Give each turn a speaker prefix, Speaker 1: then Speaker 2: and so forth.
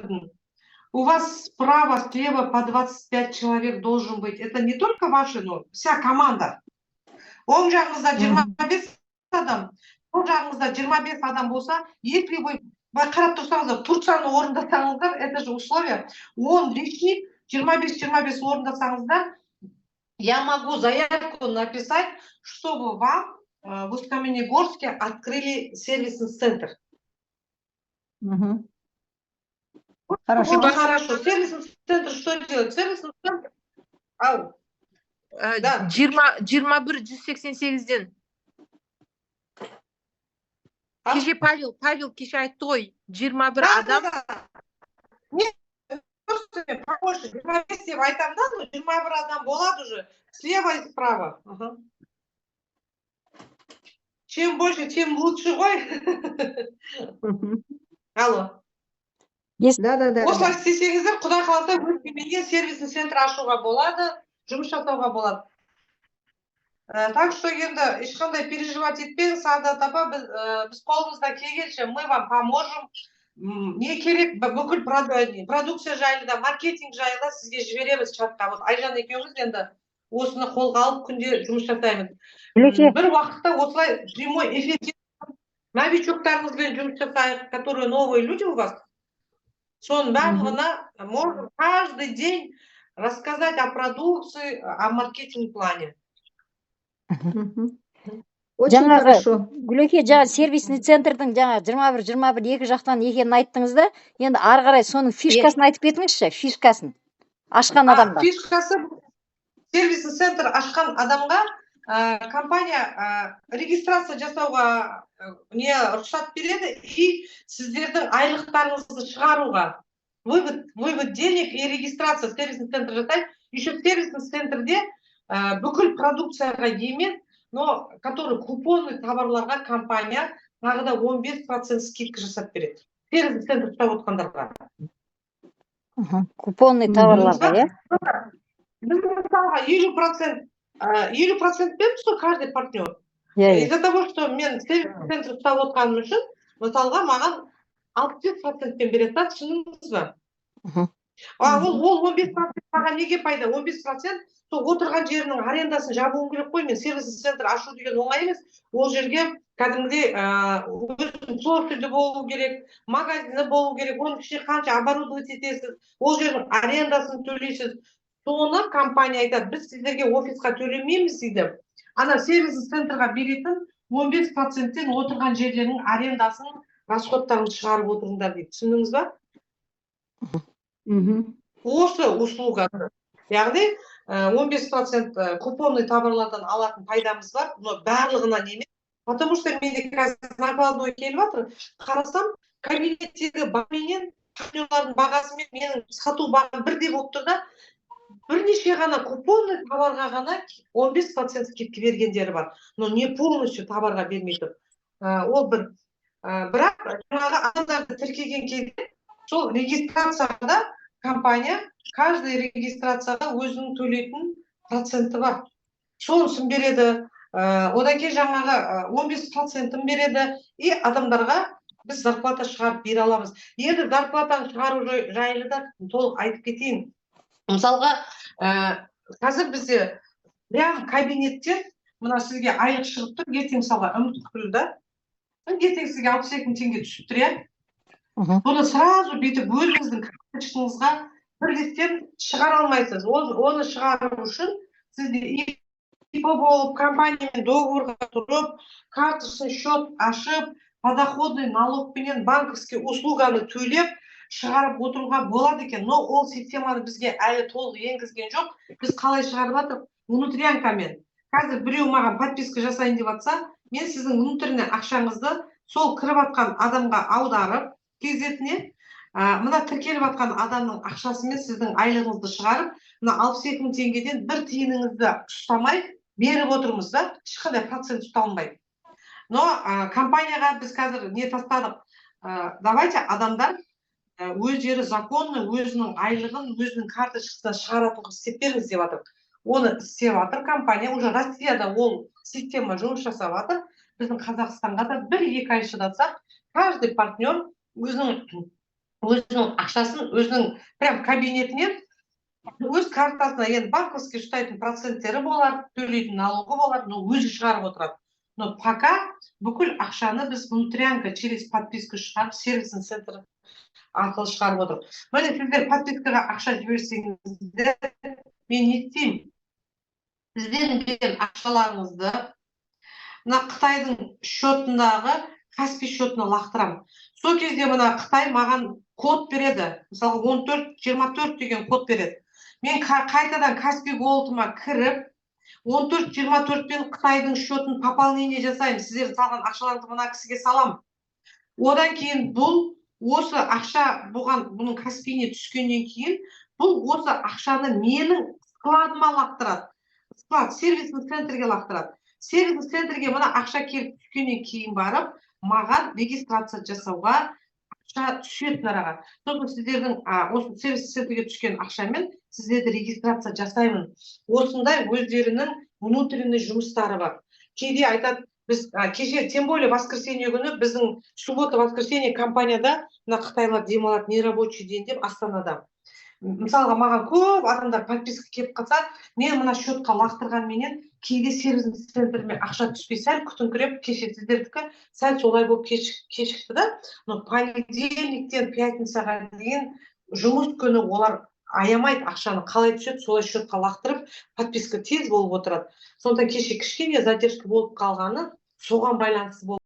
Speaker 1: көрдім. У вас справа, слева по 25 человек должен быть. Это не только ваши, но вся команда. Оң жағыңызда 25 адам, сол жағыңызда 25 адам болса, если вы қарап тұрсаңыздар, Турцияны орындасаңыздар, это же условие, он лишний 25 орындасаңыздар, я могу заявку написать, чтобы вам в Усть-Каменогорске открыли сервисный центр.
Speaker 2: Хорошо.
Speaker 1: Хорошо. Сервисный центр что делает? Сервисный центр... Ау. Да.
Speaker 3: 21-188-ден. Кеше Павел кеше айтты ғой, 21 адам.
Speaker 1: Нет, похоже, 25 деп айтам да, но 21 адам болады уже. Слева и справа. Ага. Чем больше, тем лучше, ғой. Алло.
Speaker 2: Да.
Speaker 1: Осылай істесеңіздер, Құдай қаласа Өскеменге сервисный центр ашуға болады, жұмыс жасауға болады. Так что енді ешқандай переживать етпеңіз, Сағдат апа, біз қолымызда келгенше мы вам поможем. Не керек, бүкіл продукция жайлы да, маркетинг жайлы да сізге жібереміз чатқа. Айжан екеуміз енді осыны қолға алып күнде жұмыс жасаймыз. Бір уақытта осылай прямой эфир новичоктарыңызбен жұмыс жасайық, которые новые люди у вас. Соның барлығына можно каждый день рассказать о продукции, о маркетинг-плане.
Speaker 2: Очень хорошо. Гүлеке, жаңа сервисный центрдің жаңа 21 екі жақтан екенін айттыңыз да, енді ары қарай соның фишкасын айтып кетіңізші, фишкасын ашқан адамға.
Speaker 1: Фишкасы сервисный центр ашқан адамға компания регистрация жасауға не рұқсат береді и сіздердің айлықтарыңызды шығаруға. Вывод денег и регистрация сервисный центр жасайды. Еще сервисный центрде бүкіл продукцияға емес, но который купонный товарларға компания тағы да 15% скидка жасап береді. Сервисный центр ұстап отқандарға.
Speaker 2: Купонный товарларға, иә?
Speaker 1: Біз мысалға 50% береміз ғой каждый партнер. Из-за того, что мен сервисный центр ұстап отқаным үшін, мысалға маған 65% береді, түсіндіңіз ба? Ол 15% маған неге пайда? 15% отырған жерінің арендасын жабуым керек қой, мен сервисный центр ашу деген оңай емес. Ол жерге кәдімгідей площади болу керек, магазині болу керек, оның ішіне қанша оборудовать етесіз, ол жердің арендасын төлейсіз. Соны компания айтады, біз сіздерге офисқа төлемейміз дейді. Ана сервисный центрға беретін 15%-тен отырған жерлерінің арендасын, расходтарын шығарып отырыңдар дейді. Түсіндіңіз ба? Осы услуга. Яғни 15% купонный товарлардан алатын пайдамыз бар, но барлығына неме. Потому что менде қазір накладной келіп жатыр. Қарасам, кабинеттегі бағаменен, партнерлардың бағасымен менің сату бағам бірдей болып тұр да, бірнеше ғана купонный товарға ғана 15% скидка бергендері бар. Но не полностью товарға бермей тұр. Ол бір. Бірақ жаңағы адамдарды тіркеген кезде, сол регистрацияда компания каждый регистрацияға өзінің төлейтін проценті бар. Сонысын береді, одан кейін жаңағы 15%-ын береді, и адамдарға біз зарплата шығарып бере аламыз. Енді зарплатаны шығару жайлы да толық айтып кетейін. Мысалға, қазір бізде прям кабинеттен мына сізге айлық шығып тұр, ертең мысалға үміт да, ертең сізге 62 000 теңге түсіп тұр, иә? Бұны сразу бетіп өзіңіздің карточкаңызға бірден шығара алмайсыз. Оны шығару үшін сізде ИП болып, компаниямен договорға тұрып, карточный счет ашып, подоходный налогпенен банковский услуганы төлеп, шығарып отыруға болады екен. Но ол системаны бізге әлі толық енгізген жоқ. Біз қалай шығарып жатыр? Внутрянкамен. Қазір біреу маған подписка жасайын деп жатса, мен сіздің внутренний ақшаңызды сол кіріп жатқан адамға аударып, кезетіне мына тіркеліп жатқан адамның ақшасымен сіздің айлығыңызды шығарып, мына 62 000 теңгеден бір тиыныңызды ұстамай беріп отырмыз да, ешқандай процент ұсталынбайды. Но компанияға біз қазір не тастадық? Давайте адамдар өздері законны, өзінің айлығын, өзінің карточкасына шығаратынға істеп беріңіз деп жатыр. Оны істеп жатыр компания, уже Россияда ол система жұмыс жасап жатыр. Біздің Қазақстанға да 1-2 ай шыдатсақ, каждый партнер өзінің өзінің ақшасын өзінің прям кабинетінен өз картасына енді банковский ұстайтын проценттері болар, төлейтін налогі болар, но өзі шығарып отырады. Но пока бүкіл ақшаны біз внутрянка через подписку шығарып, сервисный центр арқылы шығарып отыр. Міне сіздер подпискаға ақша жіберсеңіздер, мен не істеймін? Сіздердің ақшаларыңызды мына Қытайдың счетындағы Каспий счетына лақтырамын. Сол кезде мына Қытай маған код береді. Мысалы 1424 деген код береді. Мен қайтадан Каспий Gold'ыма кіріп, 1424-пен Қытайдың счетін пополнение жасаймын. Сіздер салған ақшаларды мына кісіге салам. Одан кейін бұл осы ақша бұның Каспийіне түскеннен кейін, бұл осы ақшаны менің складыма лақтырады. Склад, сервисный центрге лақтырады. Сервисный центрге мына ақша келіп түскеннен кейін барып, маған регистрация жасауға ақша түсетін араға. Сосын сіздердің осы сервис центрге түскен ақшамен сіздерді регистрация жасаймын. Осындай өздерінің внутренний жұмыстары бар. Кейде айтады, біз кеше, тем более воскресенье күні біздің суббота-воскресенье компанияда мына Қытайлар демалады, нерабочий день деп Астанада. Мысалға маған көп адамдар подписка келіп қалса, мен мына счетқа лақтырғанменен кейде сервисный центріме ақша түспей сәл күтіңкіреп, кеше сіздердікі сәл солай болып кешікті да. Но понедельниктен пятницаға дейін жұмыс күні олар аямайды ақшаны, қалай түседі, солай счетқа лақтырып, подписка тез болып отырады. Сондықтан кеше кішкене задержка болып қалғаны соған байланысты болды.